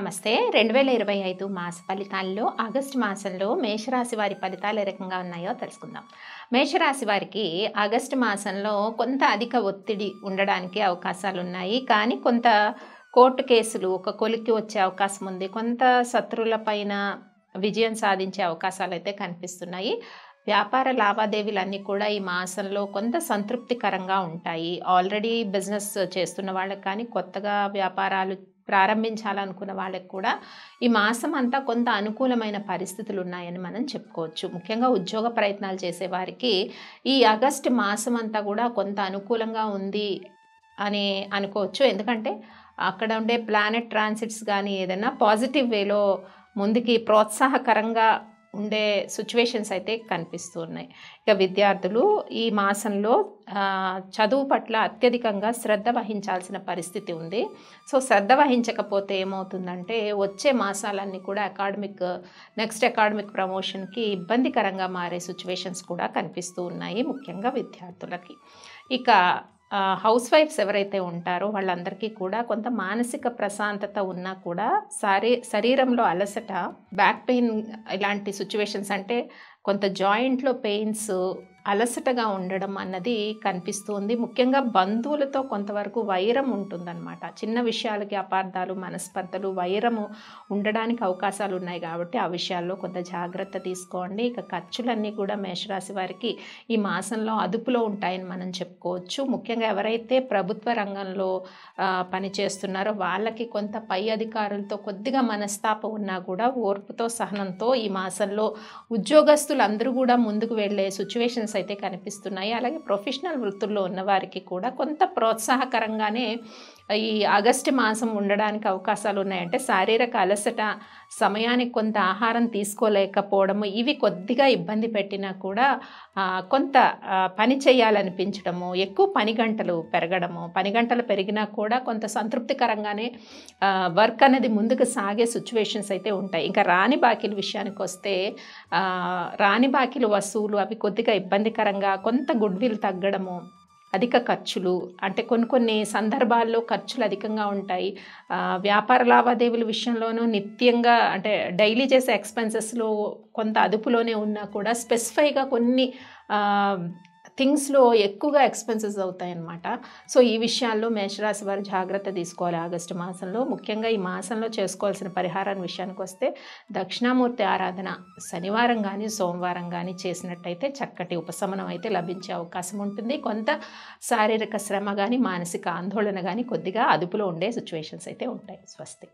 నమస్తే. 2025 మాస ఫలితాల్లో ఆగస్టు మాసంలో మేషరాశి వారి ఫలితాలు ఏ రకంగా ఉన్నాయో తెలుసుకుందాం. మేషరాశి వారికి ఆగస్టు మాసంలో కొంత అధిక ఒత్తిడి ఉండడానికి అవకాశాలున్నాయి. కానీ కొంత కోర్టు కేసులు ఒక కొలిక్కి వచ్చే అవకాశం ఉంది. కొంత శత్రువుల పైన విజయం సాధించే అవకాశాలైతే కనిపిస్తున్నాయి. వ్యాపార లావాదేవీలన్నీ కూడా ఈ మాసంలో కొంత సంతృప్తికరంగా ఉంటాయి. ఆల్రెడీ బిజినెస్ చేస్తున్న వాళ్ళకి కానీ, కొత్తగా వ్యాపారాలు ప్రారంభించాలనుకున్న వాళ్ళకి కూడా ఈ మాసం అంతా కొంత అనుకూలమైన పరిస్థితులు ఉన్నాయని మనం చెప్పుకోవచ్చు. ముఖ్యంగా ఉద్యోగ ప్రయత్నాలు చేసేవారికి ఈ ఆగస్టు మాసం అంతా కూడా కొంత అనుకూలంగా ఉంది అని అనుకోవచ్చు. ఎందుకంటే అక్కడ ఉండే ప్లానెట్ ట్రాన్సిట్స్ కానీ ఏదైనా పాజిటివ్ వేలో ముందుకి ప్రోత్సాహకరంగా ఉండే సిచ్యువేషన్స్ అయితే కనిపిస్తూ ఉన్నాయి. ఇక విద్యార్థులు ఈ మాసంలో చదువు పట్ల అత్యధికంగా శ్రద్ధ వహించాల్సిన పరిస్థితి ఉంది. సో శ్రద్ధ వహించకపోతే ఏమవుతుందంటే వచ్చే మాసాలన్నీ కూడా నెక్స్ట్ అకాడమిక్ ప్రమోషన్కి ఇబ్బందికరంగా మారే సిచ్యువేషన్స్ కూడా కనిపిస్తూ ఉన్నాయి, ముఖ్యంగా విద్యార్థులకి. ఇక హౌస్ వైఫ్స్ ఎవరైతే ఉంటారో వాళ్ళందరికీ కూడా కొంత మానసిక ప్రశాంతత ఉన్నా కూడా శరీరంలో అలసట, బ్యాక్ పెయిన్ ఇలాంటి సిచ్యువేషన్స్ అంటే కొంత జాయింట్లో పెయిన్స్, అలసటగా ఉండడం అన్నది కనిపిస్తుంది. ముఖ్యంగా బంధువులతో కొంతవరకు వైరం ఉంటుందన్నమాట. చిన్న విషయాలకి అపార్థాలు, మనస్పర్ధలు, వైరము ఉండడానికి అవకాశాలు ఉన్నాయి కాబట్టి ఆ విషయాల్లో కొంత జాగ్రత్త తీసుకోండి. ఇక ఖర్చులన్నీ కూడా మేషరాశి వారికి ఈ మాసంలో అదుపులో ఉంటాయని మనం చెప్పుకోవచ్చు. ముఖ్యంగా ఎవరైతే ప్రభుత్వ రంగంలో పనిచేస్తున్నారో వాళ్ళకి కొంత పై అధికారులతో కొద్దిగా మనస్తాపం ఉన్నా కూడా ఓర్పుతో, సహనంతో ఈ మాసంలో ఉద్యోగస్తులు అందరూ కూడా ముందుకు వెళ్ళే సిచ్యువేషన్స్ అయితే కనిపిస్తున్నాయి. అలాగే ప్రొఫెషనల్ వృత్తుల్లో ఉన్నవారికి కూడా కొంత ప్రోత్సాహకరంగానే ఈ ఆగస్టు మాసం ఉండడానికి అవకాశాలు ఉన్నాయంటే శారీరక అలసట, సమయానికి కొంత ఆహారం తీసుకోలేకపోవడము, ఇవి కొద్దిగా ఇబ్బంది పెట్టినా కూడా కొంత పని చేయాలనిపించడము, ఎక్కువ పని గంటలు పెరగడము, పని గంటలు పెరిగినా కూడా కొంత సంతృప్తికరంగానే వర్క్ అనేది ముందుకు సాగే సిచ్యువేషన్స్ అయితే ఉంటాయి. ఇంకా రాని బాకీల విషయానికి వస్తే రాని బాకీలు వసూలు అవి కొద్దిగా ఇబ్బందికరంగా, కొంత గుడ్ విల్ తగ్గడము, అధిక ఖర్చులు అంటే కొన్ని సందర్భాల్లో ఖర్చులు అధికంగా ఉంటాయి. వ్యాపార లావాదేవీల విషయంలోనూ నిత్యంగా అంటే డైలీ చేసే ఎక్స్పెన్సెస్లో కొంత అదుపులోనే ఉన్నా కూడా స్పెసిఫైగా కొన్ని థింగ్స్లో ఎక్కువగా ఎక్స్పెన్సెస్ అవుతాయన్నమాట. సో ఈ విషయాల్లో మేషరాశి వారు జాగ్రత్త తీసుకోవాలి ఆగస్టు మాసంలో. ముఖ్యంగా ఈ మాసంలో చేసుకోవాల్సిన పరిహారం విషయానికి వస్తే దక్షిణామూర్తి ఆరాధన శనివారం కానీ, సోమవారం కానీ చేసినట్టయితే చక్కటి ఉపశమనం అయితే లభించే అవకాశం ఉంటుంది. కొంత శారీరక శ్రమ కానీ, మానసిక ఆందోళన కానీ కొద్దిగా అదుపులో ఉండే సిచ్యువేషన్స్ అయితే ఉంటాయి. స్వస్తి.